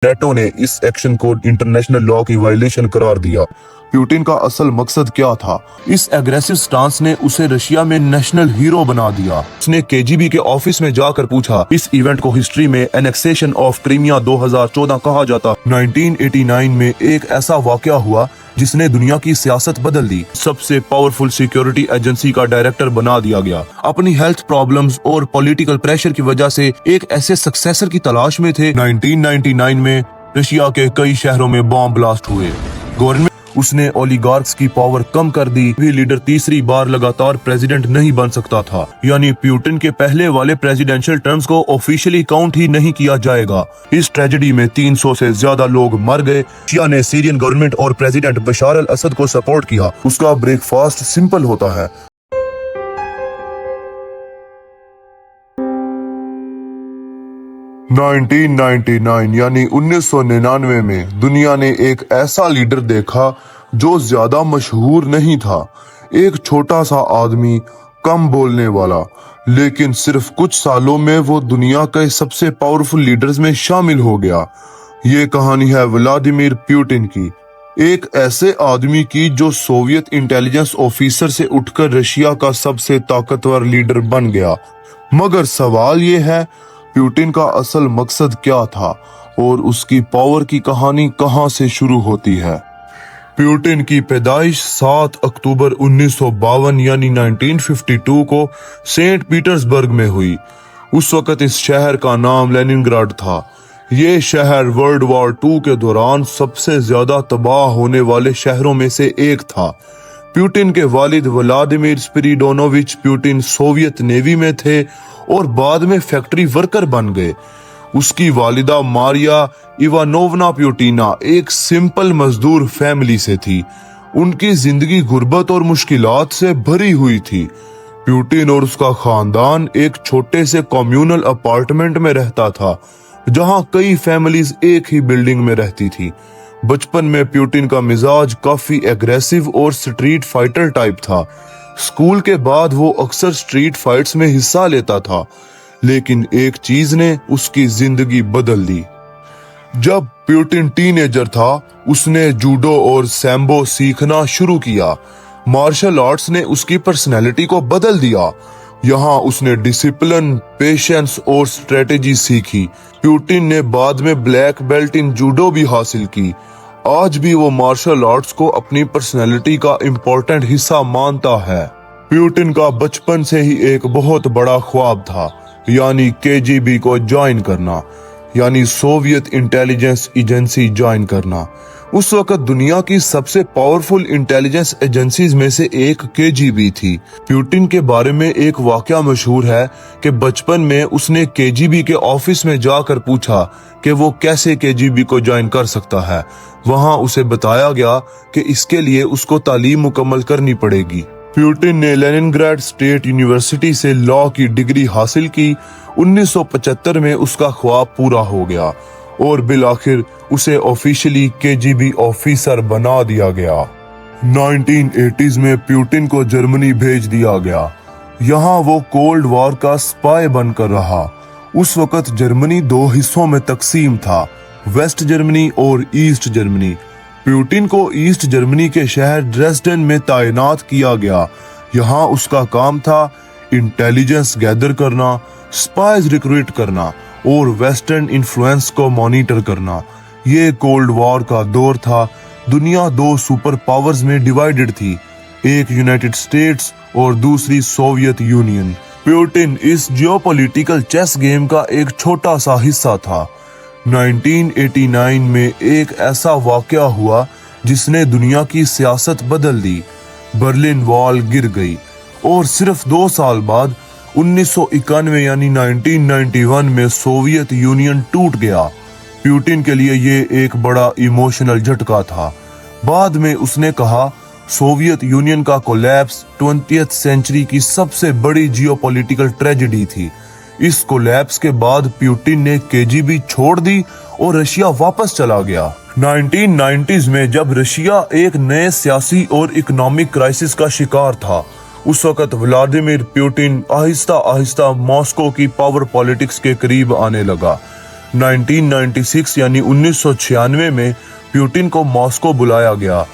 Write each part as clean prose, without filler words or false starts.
NATO ने इस action को इंटरनेशनल लॉ की वायलेशन करार दिया। प्यूटिन का असल मकसद क्या था? इस एग्रेसिव स्टांस ने उसे रशिया में नेशनल हीरो बना दिया। उसने केजीबी के ऑफिस में जाकर पूछा। इस इवेंट को हिस्ट्री में एनेक्सेशन ऑफ क्रीमिया 2014 कहा जाता। 1989 में एक ऐसा वाकया हुआ जिसने दुनिया की सियासत बदल दी। सबसे पावरफुल सिक्योरिटी एजेंसी का डायरेक्टर बना दिया गया। अपनी हेल्थ प्रॉब्लम्स और पॉलिटिकल प्रेशर की वजह से एक ऐसे सक्सेसर की तलाश में थे। 1999 में रशिया के कई शहरों में बॉम्ब ब्लास्ट हुए। गवर्नमेंट उसने ओलिगार्क्स की पावर कम कर दी। भी लीडर तीसरी बार लगातार प्रेसिडेंट नहीं बन सकता था, यानी प्यूटिन के पहले वाले प्रेसिडेंशियल टर्म्स को ऑफिशियली काउंट ही नहीं किया जाएगा। इस ट्रेजेडी में 300 से ज्यादा लोग मर गए। रशिया ने सीरियन गवर्नमेंट और प्रेसिडेंट बशार अल असद को सपोर्ट किया। उसका ब्रेकफास्ट सिंपल होता है। यानी 1999 में दुनिया ने एक ऐसा लीडर देखा जो ज्यादा मशहूर नहीं था। एक छोटा सा आदमी, कम बोलने वाला, लेकिन सिर्फ कुछ सालों में वो दुनिया के सबसे पावरफुल लीडर्स में शामिल हो गया। ये कहानी है व्लादिमीर पुतिन की, एक ऐसे आदमी की जो सोवियत इंटेलिजेंस ऑफिसर से उठकर रशिया का सबसे ताकतवर लीडर बन गया। मगर सवाल ये है, पुतिन का असल मकसद क्या था और उसकी पावर की कहानी कहां से शुरू होती है? पुतिन की पैदाइश 7 अक्टूबर 1952 यानी 1952 को सेंट पीटर्सबर्ग में हुई। उस वक्त इस शहर का नाम लेनिनग्राड था। ये शहर वर्ल्ड वॉर 2 के दौरान सबसे ज्यादा तबाह होने वाले शहरों में से एक था। पुतिन के वालिद व्लादिमीर स्पिरिडोनोविच पुतिन सोवियत नेवी में थे और बाद में फैक्ट्री वर्कर बन गए। उसकी वालिदा मारिया इवानोवना प्यूटिना एक सिंपल मजदूर फैमिली से थी। उनकी जिंदगी गुर्बत और मुश्किलात से भरी हुई थी। पुतिन और उसका खानदान एक छोटे से कम्युनल अपार्टमेंट में रहता था, जहां कई फैमिलीज एक ही बिल्डिंग में रहती थी। बचपन में पुतिन का मिजाज काफी एग्रेसिव और स्ट्रीट फाइटर टाइप था। स्कूल के बाद वो अक्सर स्ट्रीट फाइट्स में हिस्सा लेता था, लेकिन एक चीज ने उसकी जिंदगी बदल दी। जब पुतिन टीनेजर था, उसने जूडो और सैम्बो सीखना शुरू किया। मार्शल आर्ट्स ने उसकी पर्सनैलिटी को बदल दिया। यहाँ उसने डिसिप्लिन, पेशेंस और स्ट्रेटेजी सीखी। पुतिन ने बाद में ब्लैक बेल्ट इन जूडो भी हासिल की। आज भी वो मार्शल आर्ट्स को अपनी पर्सनैलिटी का इम्पोर्टेंट हिस्सा मानता है। पुतिन का बचपन से ही एक बहुत बड़ा ख्वाब था, यानी केजीबी को ज्वाइन करना, यानी सोवियत इंटेलिजेंस एजेंसी ज्वाइन करना। उस वक्त दुनिया की सबसे पावरफुल इंटेलिजेंस एजेंसीज में से एक केजीबी थी। पुतिन के बारे में एक वाकया मशहूर है कि बचपन में उसने केजीबी के ऑफिस में जाकर पूछा कि वो कैसे केजीबी को ज्वाइन कर सकता है। वहां उसे बताया गया कि इसके लिए उसको तालीम मुकम्मल करनी पड़ेगी। पुतिन ने लेनिनग्राड स्टेट यूनिवर्सिटी से लॉ की डिग्री हासिल की। 1975 में उसका ख्वाब पूरा हो गया और बिल आखिर उसे ऑफिशियली केजीबी ऑफिसर बना दिया गया। 1980s में पुतिन को जर्मनी भेज दिया गया। यहाँ वो कोल्ड वॉर का स्पाई बनकर रहा। उस वक्त जर्मनी 2 हिस्सों में तकसीम था, वेस्ट जर्मनी और ईस्ट जर्मनी। पुतिन को ईस्ट जर्मनी के शहर ड्रेसडेन में तैनात किया गया। यहाँ उसका काम था इंटेलिजेंस गैदर करना, स्पाइज रिक्रूट करना और वेस्टर्न इन्फ्लुएंस को मॉनिटर करना। ये कोल्ड वॉर का दौर था। दुनिया 2 सुपर पावर्स में डिवाइडेड थी, एक यूनाइटेड स्टेट्स और दूसरी सोवियत यूनियन। पुतिन इस जियोपॉलिटिकल चेस गेम का एक छोटा सा हिस्सा था। 1989 में एक ऐसा वाकया हुआ जिसने दुनिया की सियासत बदल दी। बर्लिन वॉल गिर गई और सिर्फ 2 साल बाद 1991 यानी 1991 में सोवियत यूनियन टूट गया। पुतिन के लिए ये एक बड़ा इमोशनल झटका था। बाद में उसने कहा, सोवियत यूनियन का कोलैप्स 20th सेंचुरी की सबसे बड़ी जियोपॉलिटिकल ट्रेजेडी थी। इस कोलैप्स के बाद पुतिन ने केजीबी छोड़ दी और रशिया वापस चला गया। 1990s में जब रशिया एक नए सियासी और इकोनॉमिक क्राइसिस का शिकार था, उस वक्त Vladimir Putin Aahista Aahista Moscow की पावर पॉलिटिक्स के करीब आने लगा। 1996 यानी 1996 में प्यूटिन को मॉस्को बुलाया गया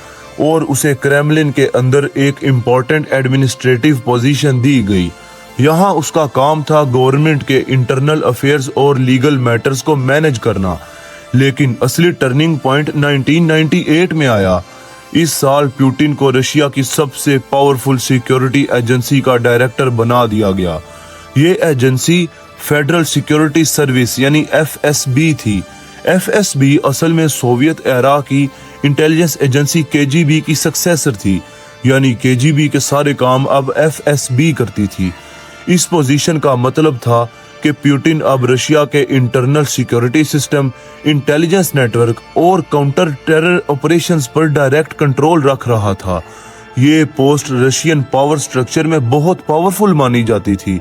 और उसे क्रेमलिन के अंदर एक इम्पोर्टेंट एडमिनिस्ट्रेटिव पोजीशन दी गई। यहाँ उसका काम था गवर्नमेंट के इंटरनल अफेयर्स और लीगल मैटर्स को मैनेज करना। लेकिन असली टर्निंग पॉइंट 1998 में आया। इस साल प्यूटिन को रशिया की सबसे पावरफुल सिक्योरिटी एजेंसी का डायरेक्टर बना दिया गया। ये एजेंसी फेडरल सिक्योरिटी सर्विस यानी FSB थी। FSB असल में सोवियत एरा की इंटेलिजेंस एजेंसी KGB की सक्सेसर थी, यानी KGB के सारे काम अब FSB करती थी। इस पोजीशन का मतलब था कि प्यूटिन अब रशिया के internal security system, intelligence network और काउंटर टेरर ऑपरेशंस पर डायरेक्ट कंट्रोल रख रहा था। ये पोस्ट रशियन पावर स्ट्रक्चर में बहुत पावरफुल मानी जाती थी।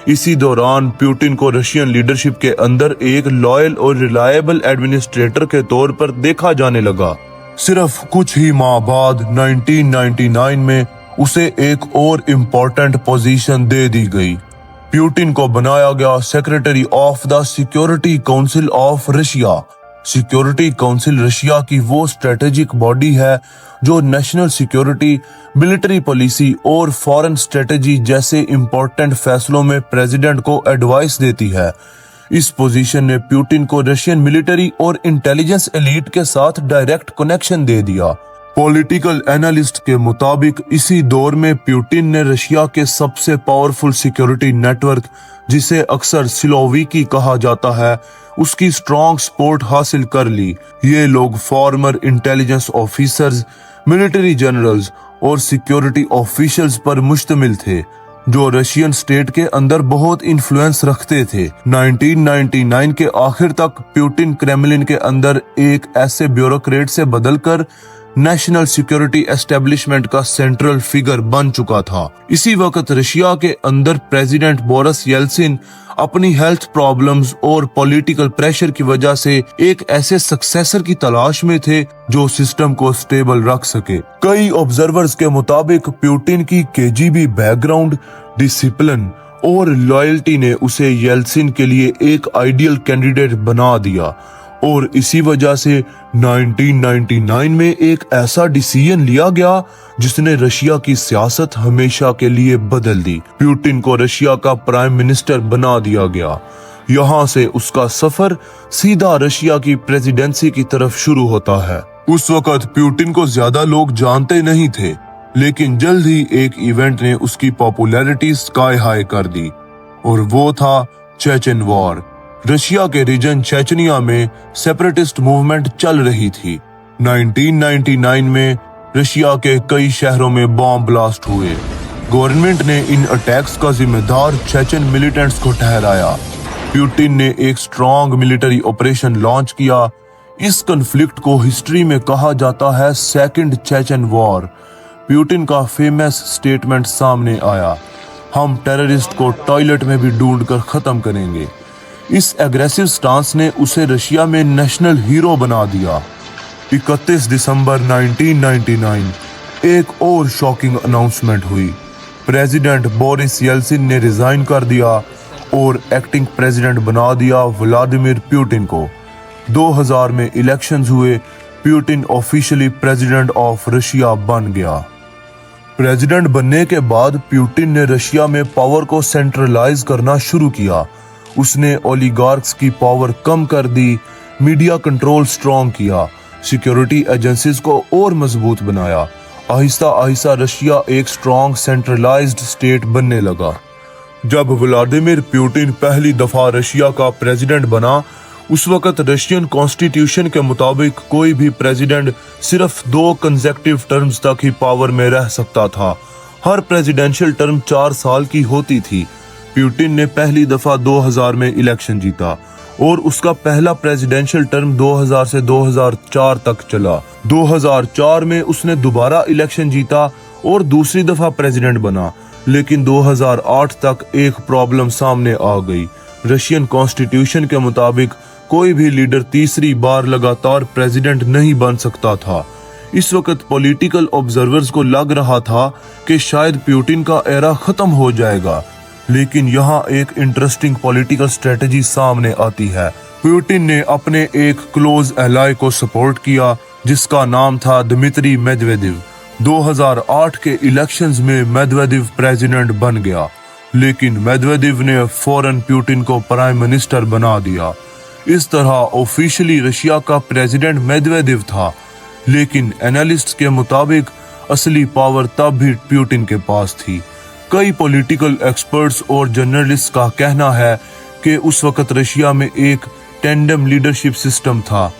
इसी दौरान प्यूटिन को रशियन लीडरशिप के अंदर एक लॉयल और रिलायबल एडमिनिस्ट्रेटर के तौर पर देखा जाने लगा। सिर्फ कुछ ही माह बाद 1999 में उसे एक और इम्पोर्टेंट पोजीशन दे दी गई। प्यूटिन को बनाया गया secretary of the security council of Russia. Security council Russia की वो स्ट्रेटेजिक बॉडी है जो नेशनल सिक्योरिटी, मिलिट्री पॉलिसी और फॉरेन स्ट्रेटेजी जैसे इम्पोर्टेंट फैसलों में प्रेसिडेंट को एडवाइस देती है। इस पोजीशन ने प्यूटिन को रशियन मिलिट्री और इंटेलिजेंस एलीट के साथ डायरेक्ट कनेक्शन दे दिया। पॉलिटिकल एनालिस्ट के मुताबिक इसी दौर में प्यूटिन ने रशिया के सबसे पावरफुल सिक्योरिटी नेटवर्क, जिसे अक्सर सिलोविकी कहा जाता है, उसकी स्ट्रॉन्ग सपोर्ट हासिल कर ली। ये लोग farmer intelligence officers, military generals और सिक्योरिटी ऑफिशियल्स पर मुश्तमिल थे जो रशियन स्टेट के अंदर बहुत इन्फ्लुएंस रखते थे। 1999 के आखिर तक प्यूटिन क्रेमलिन के अंदर एक ऐसे ब्यूरोक्रेट से बदलकर नेशनल सिक्योरिटी एस्टेब्लिशमेंट का सेंट्रल फिगर बन चुका था। इसी वक्त रशिया के अंदर प्रेसिडेंट बोरिस येल्सिन अपनी हेल्थ प्रॉब्लम्स और पॉलिटिकल प्रेशर की वजह से एक ऐसे सक्सेसर की तलाश में थे जो सिस्टम को स्टेबल रख सके। कई ऑब्जर्वर्स के मुताबिक प्यूटिन की KGB बैकग्राउंड, डिसिप्लिन और लॉयल्टी ने उसे येल्सिन के लिए एक आइडियल कैंडिडेट बना दिया और इसी वजह से 1999 में एक ऐसा डिसीजन लिया गया जिसने रशिया की सियासत हमेशा के लिए बदल दी। प्यूटिन को रशिया का प्राइम मिनिस्टर बना दिया गया। यहाँ से उसका सफर सीधा रशिया की प्रेसिडेंसी की तरफ शुरू होता है। उस वक्त प्यूटिन को ज्यादा लोग जानते नहीं थे, लेकिन जल्द ही एक इवेंट ने उसकी पॉपुलैरिटी स्काई हाई कर दी और वो था चेचन वॉर। रशिया के रीजन चेचनिया में सेपरेटिस्ट मूवमेंट चल रही थी। 1999 में रशिया के कई शहरों में बॉम्ब ब्लास्ट हुए। गवर्नमेंट ने इन अटैक्स का जिम्मेदार चेचन मिलिटेंट्स को ठहराया। प्यूटिन ने एक स्ट्रॉन्ग मिलिट्री ऑपरेशन लॉन्च किया। इस कॉन्फ्लिक्ट को हिस्ट्री में कहा जाता है सेकंड चेचन वॉर। प्यूटिन का फेमस स्टेटमेंट सामने आया, हम टेररिस्ट को टॉयलेट में भी ढूंढ कर खत्म करेंगे। इस एग्रेसिव स्टांस ने उसे रशिया में नेशनल हीरो बना दिया। 31 दिसंबर 1999 एक और शॉकिंग अनाउंसमेंट हुई। प्रेसिडेंट बोरिस येल्सिन ने रिजाइन कर दिया और एक्टिंग प्रेसिडेंट बना दिया व्लादिमीर प्यूटिन को। 2000 में इलेक्शंस हुए। Putin officially president of Russia बन गया। प्रेसिडेंट बनने के बाद प्यूटिन ने रशिया में पावर को सेंट्रलाइज करना शुरू किया। उसने ओलिगार्क्स की पावर कम कर दी, मीडिया कंट्रोल स्ट्रॉन्ग किया, सिक्योरिटी एजेंसीज को और मजबूत बनाया। आहिस्ता आहिस्ता रशिया एक स्ट्रॉन्ग सेंट्रलाइज्ड स्टेट बनने लगा। जब व्लादिमीर प्यूटिन पहली दफा रशिया का प्रेसिडेंट बना, उस वक्त रशियन कॉन्स्टिट्यूशन के मुताबिक कोई भी प्रेसिडेंट सिर्फ 2 कंसेक्टिव टर्म्स तक ही पावर में रह सकता था। हर प्रेसिडेंशियल टर्म 4 साल की होती थी। प्यूटिन ने पहली दफा 2000 में इलेक्शन जीता और उसका पहला प्रेसिडेंशियल टर्म 2000 से 2004 तक चला। 2004 में उसने दोबारा इलेक्शन जीता और दूसरी दफा प्रेसिडेंट बना, लेकिन 2008 तक एक प्रॉब्लम सामने आ गई। रशियन कॉन्स्टिट्यूशन के मुताबिक कोई भी लीडर तीसरी बार लगातार प्रेसिडेंट नहीं बन सकता था। इस वक्त पॉलिटिकल ऑब्जर्वर्स को लग रहा था कि शायद प्यूटिन का एरा खत्म हो जाएगा, लेकिन यहाँ एक इंटरेस्टिंग पॉलिटिकल स्ट्रेटजी सामने आती है पुतिन ने अपने एक क्लोज एलाय को सपोर्ट किया जिसका नाम था दिमित्री मेदवेदेव। 2008 के इलेक्शंस में मेदवेदेव प्रेसिडेंट बन गया, लेकिन मेदवेदेव ने फौरन पुतिन को प्राइम मिनिस्टर बना दिया। इस तरह ऑफिशियली रशिया का प्रेसिडेंट मेदवेदेव था, लेकिन एनालिस्ट्स के मुताबिक असली पावर तब भी पुतिन के पास थी। कई पॉलिटिकल एक्सपर्ट्स और जर्नलिस्ट का कहना है कि उस वक्त रशिया में एक टेंडम लीडरशिप सिस्टम था,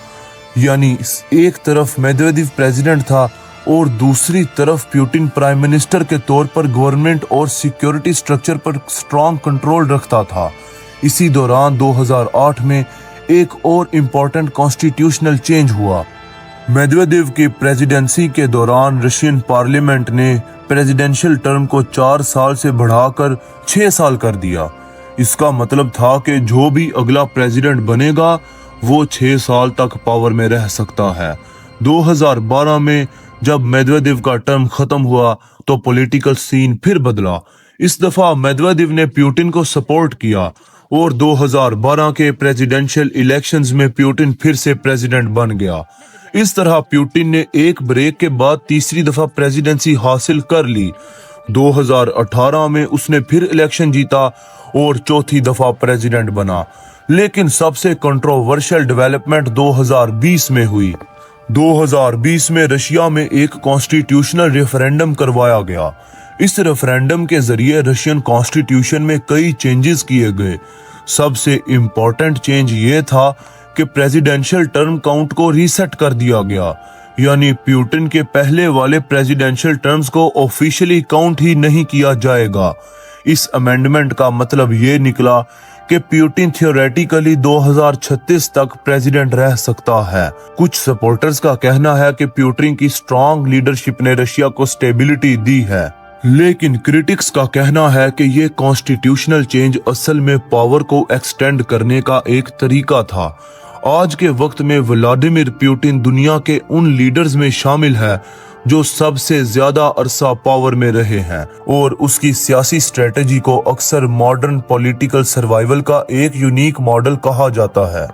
यानी एक तरफ मेदवेदेव प्रेसिडेंट था और दूसरी तरफ पुतिन प्राइम मिनिस्टर के तौर पर गवर्नमेंट और सिक्योरिटी स्ट्रक्चर पर स्ट्रॉन्ग कंट्रोल रखता था। इसी दौरान 2008 में एक और इम्पोर्टेंट कॉन्स्टिट्यूशनल चेंज हुआ। मेदवेदेव की प्रेसिडेंसी के दौरान रशियन पार्लियामेंट ने प्रेसिडेंशियल टर्म को 4 साल से बढ़ाकर 6 साल कर दिया। इसका मतलब था कि जो भी अगला प्रेसिडेंट बनेगा वो 6 साल तक पावर में रह सकता है। 2012 में जब मेदवेदेव का टर्म खत्म हुआ तो पॉलिटिकल सीन फिर बदला। इस दफा मेदवेदेव ने पुतिन को सपोर्ट किया और 2012 के प्रेसिडेंशियल इलेक्शंस में पुतिन फिर से प्रेसिडेंट बन गया। इस तरह पुतिन ने एक ब्रेक के बाद तीसरी दफा प्रेसिडेंसी हासिल कर ली। 2018 में उसने फिर इलेक्शन जीता और चौथी दफा प्रेसिडेंट बना। लेकिन सबसे कंट्रोवर्शियल डेवलपमेंट 2020 में हुई। 2020 में रशिया में एक कॉन्स्टिट्यूशनल रेफरेंडम करवाया गया। इस रेफरेंडम के जरिए रशियन कॉन्स्टिट्यूशन में कई चेंजेस किए गए। सबसे इम्पोर्टेंट चेंज ये था कि प्रेसिडेंशियल टर्म काउंट को रीसेट कर दिया गया, यानी पुतिन के पहले वाले प्रेसिडेंशियल टर्म्स को ऑफिशियली काउंट ही नहीं किया जाएगा। इस अमेंडमेंट का मतलब ये निकला कि पुतिन थियोरेटिकली 2036 तक प्रेसिडेंट रह सकता है। कुछ सपोर्टर्स का कहना है कि पुतिन की स्ट्रॉन्ग लीडरशिप ने रशिया को स्टेबिलिटी दी है, लेकिन क्रिटिक्स का कहना है कि ये कॉन्स्टिट्यूशनल चेंज असल में पावर को एक्सटेंड करने का एक तरीका था। आज के वक्त में व्लादिमीर पुतिन दुनिया के उन लीडर्स में शामिल है जो सबसे ज्यादा अरसा पावर में रहे हैं, और उसकी सियासी स्ट्रेटेजी को अक्सर मॉडर्न पॉलिटिकल सर्वाइवल का एक यूनिक मॉडल कहा जाता है।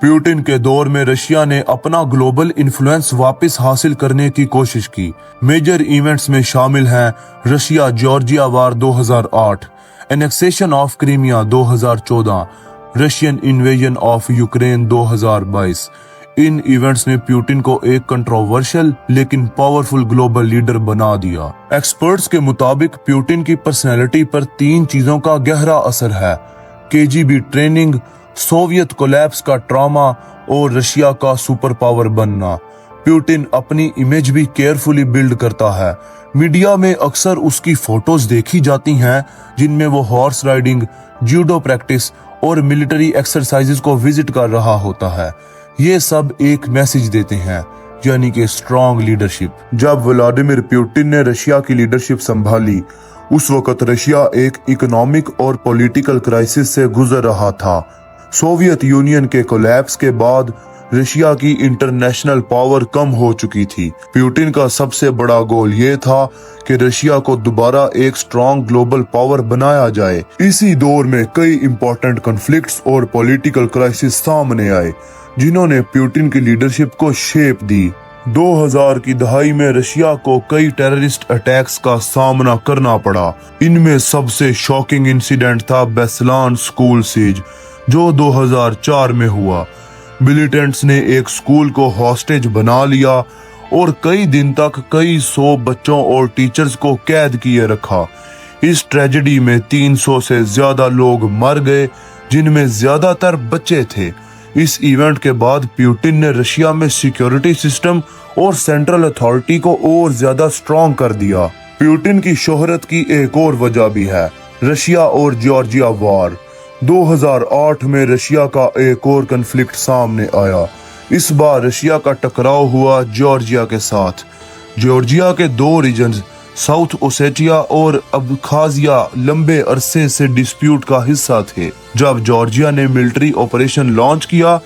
पुतिन के दौर में रशिया ने अपना ग्लोबल इन्फ्लुएंस वापस हासिल करने की कोशिश की। मेजर इवेंट्स में शामिल हैं Russia Georgia war 2008, annexation of Crimea 2014, Russian invasion of Ukraine 2022। In events ने पुतिन को एक कंट्रोवर्शियल लेकिन पावरफुल ग्लोबल लीडर बना दिया। एक्सपर्ट्स के मुताबिक पुतिन की पर्सनैलिटी पर 3 चीजों का गहरा असर है: केजीबी ट्रेनिंग, सोवियत कोलैप्स का ट्रॉमा और रशिया का सुपर पावर बनना। पुतिन अपनी इमेज भी केयरफुली बिल्ड करता है। मीडिया में अक्सर उसकी फोटोज देखी जाती हैं जिनमें वो हॉर्स राइडिंग, जूडो प्रैक्टिस और मिलिट्री एक्सरसाइजेज को विजिट कर रहा होता है। ये सब एक मैसेज देते हैं, यानी कि स्ट्रॉन्ग लीडरशिप। जब व्लादिमीर पुतिन ने रशिया की लीडरशिप संभाली, उस वक्त रशिया एक इकोनॉमिक और पॉलिटिकल क्राइसिस से गुजर रहा था। सोवियत यूनियन के कोलैप्स के बाद रशिया की इंटरनेशनल पावर कम हो चुकी थी। पुतिन का सबसे बड़ा गोल ये था कि रशिया को दोबारा एक स्ट्रॉन्ग ग्लोबल पावर बनाया जाए। इसी दौर में कई इंपॉर्टेंट कॉन्फ्लिक्ट्स और पॉलिटिकल क्राइसिस सामने आए जिन्होंने पुतिन की लीडरशिप को शेप दी। 2000 की दहाई में रशिया को कई टेररिस्ट अटैक्स का सामना करना पड़ा। इनमें सबसे शॉकिंग इंसिडेंट था बेस्लान स्कूल सीज, जो 2004 में हुआ। मिलिटेंट्स ने एक स्कूल को हॉस्टेज बना लिया और कई दिन तक कई 100 बच्चों और टीचर्स को कैद किए रखा। इस ट्रेजेडी में 300 से ज्यादा लोग मर गए, जिनमें ज्यादातर बच्चे थे। इस इवेंट के बाद पुतिन ने रशिया में सिक्योरिटी सिस्टम और सेंट्रल अथॉरिटी को और ज्यादा स्ट्रॉन्ग कर दिया। पुतिन की शोहरत की एक और वजह भी है, रशिया और जॉर्जिया वार। 2008 में रशिया का एक और कन्फ्लिक्ट सामने आया। इस बार रशिया का टकराव हुआ जॉर्जिया के साथ। जॉर्जिया के 2 रीजन्स साउथ ओसेटिया और अब्खाजिया लंबे अरसे से डिस्प्यूट का हिस्सा थे। जब जॉर्जिया ने मिलिट्री ऑपरेशन लॉन्च किया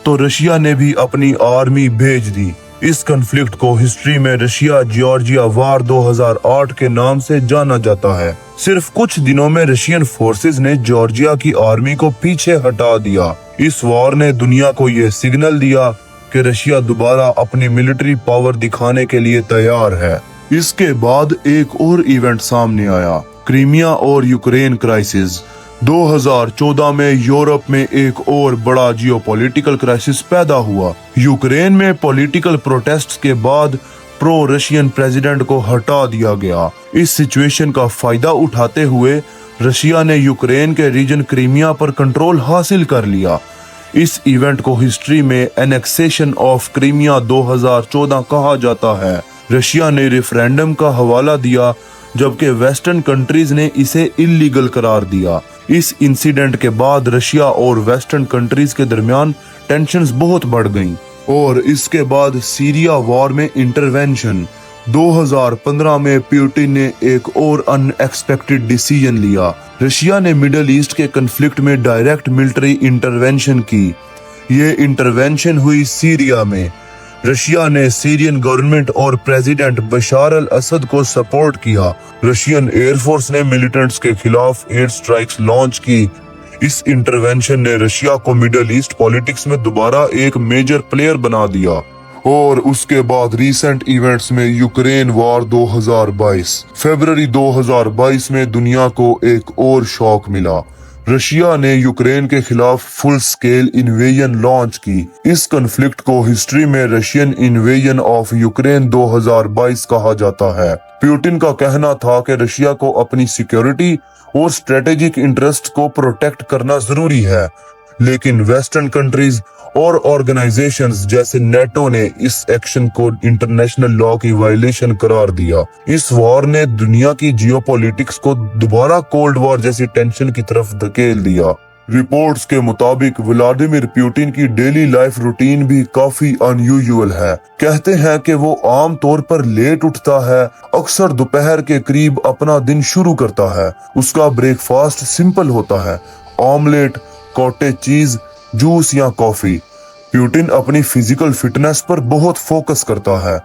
तो रशिया ने भी अपनी आर्मी भेज दी। इस कन्फ्लिक्ट को हिस्ट्री में रशिया जॉर्जिया वार 2008 के नाम से जाना जाता है। सिर्फ कुछ दिनों में रशियन फोर्सेस ने जॉर्जिया की आर्मी को पीछे हटा दिया। इस वॉर ने दुनिया को ये सिग्नल दिया कि रशिया दोबारा अपनी मिलिट्री पावर दिखाने के लिए तैयार है। इसके बाद एक और इवेंट सामने आया, क्रीमिया और यूक्रेन क्राइसिस। 2014 में यूरोप में एक और बड़ा जियोपॉलिटिकल क्राइसिस पैदा हुआ। यूक्रेन में पॉलिटिकल प्रोटेस्ट के बाद प्रो रशियन प्रेसिडेंट को हटा दिया गया। इस सिचुएशन का फायदा उठाते हुए रशिया ने यूक्रेन के रीजन क्रीमिया पर कंट्रोल हासिल कर लिया। इस इवेंट को हिस्ट्री में एनेक्सेशन ऑफ क्रीमिया 2014 कहा जाता है। रशिया ने रेफरेंडम का हवाला दिया जबकि वेस्टर्न कंट्रीज ने इसे इल्लीगल करार दिया। इस इंसिडेंट के बाद रशिया और वेस्टर्न कंट्रीज के दरमियान टेंशन्स बहुत बढ़ गईं और इसके बाद सीरिया वॉर में इंटरवेंशन। 2015 में पुतिन ने एक और अनएक्सपेक्टेड डिसीजन लिया। रशिया ने मिडिल ईस्ट के कन्फ्लिक्ट में डायरेक्ट मिलिट्री इंटरवेंशन की। ये इंटरवेंशन हुई सीरिया में। रशिया ने सीरियन गवर्नमेंट और प्रेसिडेंट बशार अल असद को सपोर्ट किया। रशियन एयरफोर्स ने मिलिटेंट्स के खिलाफ एयर स्ट्राइक्स लॉन्च की। इस इंटरवेंशन ने रशिया को मिडिल ईस्ट पॉलिटिक्स में दोबारा एक मेजर प्लेयर बना दिया। और उसके बाद रीसेंट इवेंट्स में यूक्रेन वॉर 2022। फरवरी 2022 में दुनिया को एक और शॉक मिला। रशिया ने यूक्रेन के खिलाफ फुल स्केल इन्वेजन लॉन्च की। इस कन्फ्लिक्ट को हिस्ट्री में रशियन इन्वेजन ऑफ यूक्रेन 2022 कहा जाता है। पुतिन का कहना था कि रशिया को अपनी सिक्योरिटी और स्ट्रेटेजिक इंटरेस्ट को प्रोटेक्ट करना जरूरी है, लेकिन वेस्टर्न कंट्रीज और ऑर्गेनाइजेशंस जैसे नेटो ने इस एक्शन को इंटरनेशनल लॉ की वायलेशन करार दिया। इस वॉर ने दुनिया की जियोपॉलिटिक्स को दोबारा कोल्ड वॉर जैसी टेंशन की तरफ धकेल दिया। रिपोर्ट्स के मुताबिक व्लादिमीर पुतिन की डेली लाइफ रूटीन भी काफी अनयूजुअल है। कहते हैं कि वो आम तौर पर लेट उठता है, अक्सर दोपहर के करीब अपना दिन शुरू करता है। उसका ब्रेकफास्ट सिंपल होता है, ऑमलेट, कॉटेज चीज, जूस या कॉफी। पुतिन अपनी फिजिकल फिटनेस पर बहुत फोकस करता है।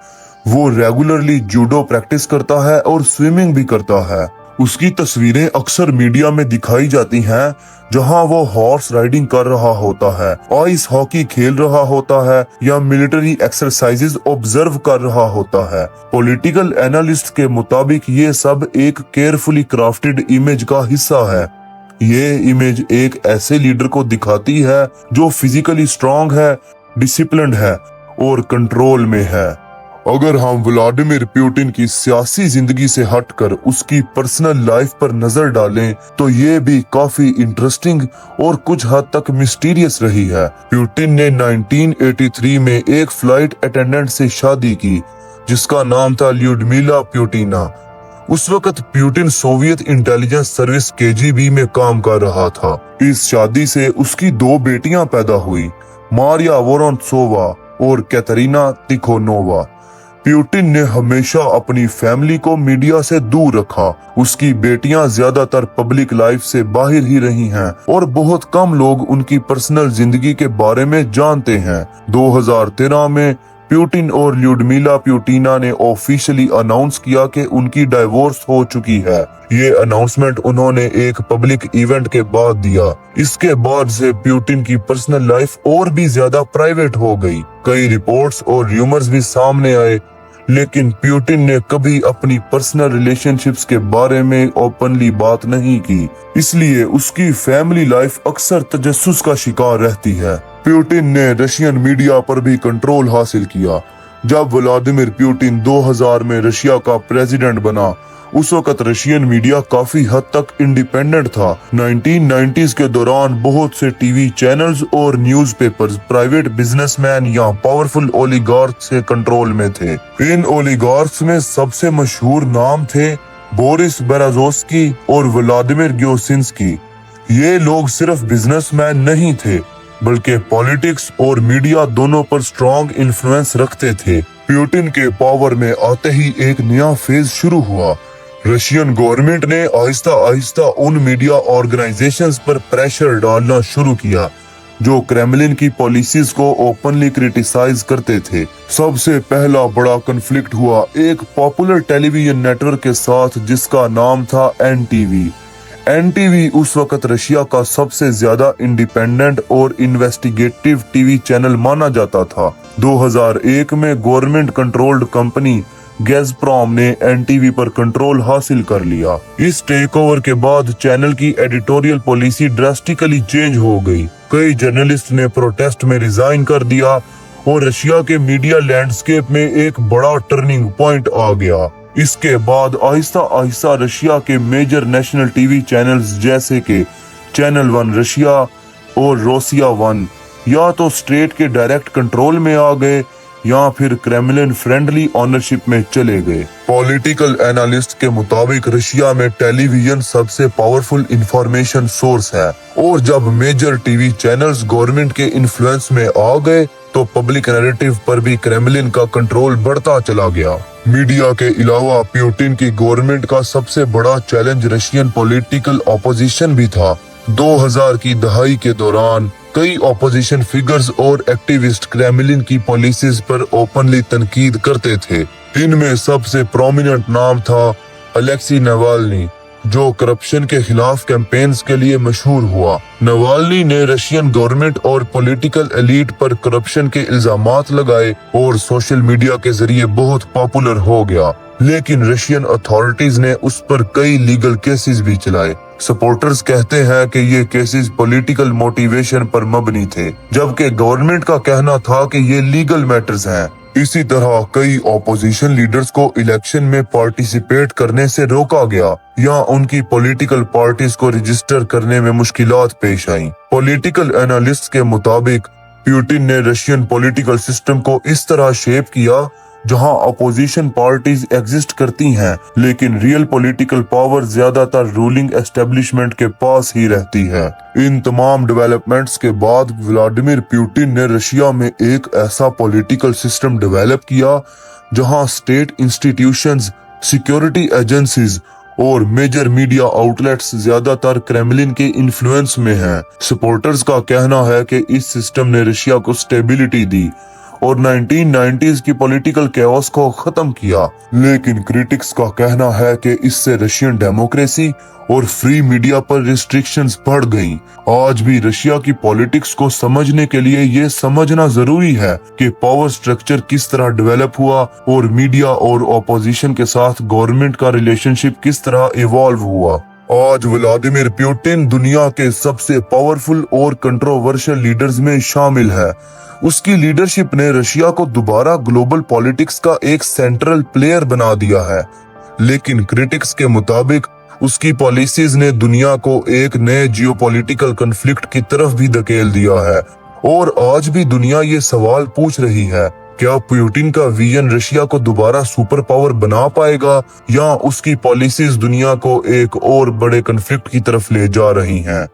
वो रेगुलरली जूडो प्रैक्टिस करता है और स्विमिंग भी करता है। उसकी तस्वीरें अक्सर मीडिया में दिखाई जाती हैं जहां वो हॉर्स राइडिंग कर रहा होता है, आइस हॉकी खेल रहा होता है या मिलिट्री एक्सरसाइजेज ऑब्जर्व कर रहा होता है। पॉलिटिकल एनालिस्ट के मुताबिक ये सब एक केयरफुली क्राफ्टेड इमेज का हिस्सा है। ये इमेज एक ऐसे लीडर को दिखाती है जो फिजिकली स्ट्रांग है, डिसिप्लिन्ड है और कंट्रोल में है। अगर हम व्लादिमीर पुतिन की सियासी जिंदगी से हटकर उसकी पर्सनल लाइफ पर नजर डालें तो ये भी काफी इंटरेस्टिंग और कुछ हद तक मिस्टीरियस रही है। पुतिन ने 1983 में एक फ्लाइट अटेंडेंट से शादी की जिसका नाम था ल्यूडमिला पुतिना। उस वक्त Putin Soviet intelligence service KGB में काम कर रहा था। इस शादी से उसकी 2 बेटियां पैदा हुई, मारिया वोरोंत्सोवा और कैटरीना तिखोनोवा। पुतिन ने हमेशा अपनी फैमिली को मीडिया से दूर रखा। उसकी बेटियां ज्यादातर पब्लिक लाइफ से बाहर ही रही हैं और बहुत कम लोग उनकी पर्सनल जिंदगी के बारे में जानते हैं। 2013 में पुतिन और ल्यूडमिला पुतिना ने ऑफिशियली अनाउंस किया कि उनकी डाइवोर्स हो चुकी है। ये अनाउंसमेंट उन्होंने एक पब्लिक इवेंट के बाद दिया। इसके बाद से पुतिन की पर्सनल लाइफ और भी ज्यादा प्राइवेट हो गई। कई रिपोर्ट्स और र्यूमर्स भी सामने आए, लेकिन पुतिन ने कभी अपनी पर्सनल रिलेशनशिप्स के बारे में ओपनली बात नहीं की, इसलिए उसकी फैमिली लाइफ अक्सर तजस्सुस का शिकार रहती है। पुतिन ने रशियन मीडिया पर भी कंट्रोल हासिल किया। जब व्लादिमीर पुतिन 2000 में रशिया का प्रेसिडेंट बना, उस वक्त रशियन मीडिया काफी हद तक इंडिपेंडेंट था। 1990s के दौरान बहुत से टीवी चैनल्स और न्यूज़पेपर्स प्राइवेट बिजनेसमैन या पावरफुल ओलिगार्क से कंट्रोल में थे। इन ओलिगार्क्स में सबसे मशहूर नाम थे बोरिस बेराजोस्की और व्लादिमीर ग्योसिंस्की। ये लोग सिर्फ बिजनेसमैन नहीं थे बल्कि पॉलिटिक्स और मीडिया दोनों पर स्ट्रॉन्ग इन्फ्लुएंस रखते थे। पुतिन के पावर में आते ही एक नया फेज शुरू हुआ। रशियन गवर्नमेंट ने आहिस्ता आहिस्ता उन मीडिया ऑर्गेनाइजेशंस पर प्रेशर डालना शुरू किया जो क्रेमलिन की पॉलिसीज को ओपनली क्रिटिसाइज करते थे। सबसे पहला बड़ा कन्फ्लिक्ट हुआ एक पॉपुलर टेलीविजन नेटवर्क के साथ जिसका नाम था एनटीवी। एनटीवी उस वक्त रशिया का सबसे ज्यादा इंडिपेंडेंट और इन्वेस्टिगेटिव टीवी चैनल माना जाता था। 2001 में गवर्नमेंट कंट्रोल्ड कंपनी गैज़प्रॉम ने एनटीवी पर कंट्रोल हासिल कर लिया। इस टेक ओवर के बाद चैनल की एडिटोरियल पॉलिसी ड्रास्टिकली चेंज हो गई। कई जर्नलिस्ट ने प्रोटेस्ट में रिजाइन कर दिया और रशिया के मीडिया लैंडस्केप में एक बड़ा टर्निंग पॉइंट आ गया। इसके बाद आहिस्ता आहिस्ता रशिया के मेजर नेशनल टीवी चैनल्स जैसे कि चैनल 1 रशिया और रोसिया 1 या तो स्टेट के डायरेक्ट कंट्रोल में आ गए या फिर क्रेमलिन फ्रेंडली ऑनरशिप में चले गए। पॉलिटिकल एनालिस्ट के मुताबिक रशिया में टेलीविजन सबसे पावरफुल इंफॉर्मेशन सोर्स है और जब मेजर टीवी चैनल्स गवर्नमेंट के इन्फ्लुएंस में आ गए तो पब्लिक नैरेटिव पर भी क्रेमलिन का कंट्रोल बढ़ता चला गया। मीडिया के अलावा पुतिन की गवर्नमेंट का सबसे बड़ा चैलेंज रशियन पॉलिटिकल ऑपोजिशन भी था। 2000 की दहाई के दौरान कई ऑपोजिशन फिगर्स और एक्टिविस्ट क्रेमलिन की पॉलिसीज पर ओपनली तनकीद करते थे। इनमें सबसे प्रोमिनेंट नाम था अलेक्सी नावाल्नी, जो करप्शन के खिलाफ कैंपेन्स के लिए मशहूर हुआ। नावाल्नी ने रशियन गवर्नमेंट और पॉलिटिकल एलीट पर करप्शन के इल्जामात लगाए और सोशल मीडिया के जरिए बहुत पॉपुलर हो गया, लेकिन रशियन अथॉरिटीज ने उस पर कई लीगल केसेस भी चलाए। सपोर्टर्स कहते हैं कि ये केसेस पॉलिटिकल मोटिवेशन पर मबनी थे, जबकि गवर्नमेंट का कहना था कि ये लीगल मैटर्स हैं। इसी तरह कई ऑपोजिशन लीडर्स को इलेक्शन में पार्टिसिपेट करने से रोका गया या उनकी पॉलिटिकल पार्टीज को रजिस्टर करने में मुश्किलात पेश आईं। पॉलिटिकल एनालिस्ट के मुताबिक पुतिन ने रशियन पॉलिटिकल सिस्टम को इस तरह शेप किया जहां अपोजिशन पार्टीज एग्जिस्ट करती हैं, लेकिन रियल पॉलिटिकल पावर ज्यादातर रूलिंग एस्टेब्लिशमेंट के पास ही रहती है। इन तमाम डेवलपमेंट्स के बाद व्लादिमीर पुतिन ने रशिया में एक ऐसा पॉलिटिकल सिस्टम डेवलप किया जहां स्टेट इंस्टीट्यूशंस, सिक्योरिटी एजेंसीज और मेजर मीडिया आउटलेट्स ज्यादातर क्रेमलिन के इन्फ्लुएंस में हैं। सपोर्टर्स का कहना है कि इस सिस्टम ने रशिया को स्टेबिलिटी दी और 1990s की पॉलिटिकल कैओस को खत्म किया, लेकिन क्रिटिक्स का कहना है कि इससे रशियन डेमोक्रेसी और फ्री मीडिया पर रिस्ट्रिक्शंस बढ़ गईं। आज भी रशिया की पॉलिटिक्स को समझने के लिए ये समझना जरूरी है कि पावर स्ट्रक्चर किस तरह डेवलप हुआ और मीडिया और ऑपोजिशन के साथ गवर्नमेंट का रिलेशनशिप किस तरह इवॉल्व हुआ। आज व्लादिमीर पुतिन दुनिया के सबसे पावरफुल और कंट्रोवर्शियल लीडर्स में शामिल है। उसकी लीडरशिप ने रशिया को दोबारा ग्लोबल पॉलिटिक्स का एक सेंट्रल प्लेयर बना दिया है, लेकिन क्रिटिक्स के मुताबिक उसकी पॉलिसीज ने दुनिया को एक नए जियोपॉलिटिकल कॉन्फ्लिक्ट की तरफ भी धकेल दिया है। और आज भी दुनिया ये सवाल पूछ रही है, क्या पुतिन का विजन रशिया को दोबारा सुपर पावर बना पाएगा या उसकी पॉलिसीज दुनिया को एक और बड़े कॉन्फ्लिक्ट की तरफ ले जा रही हैं।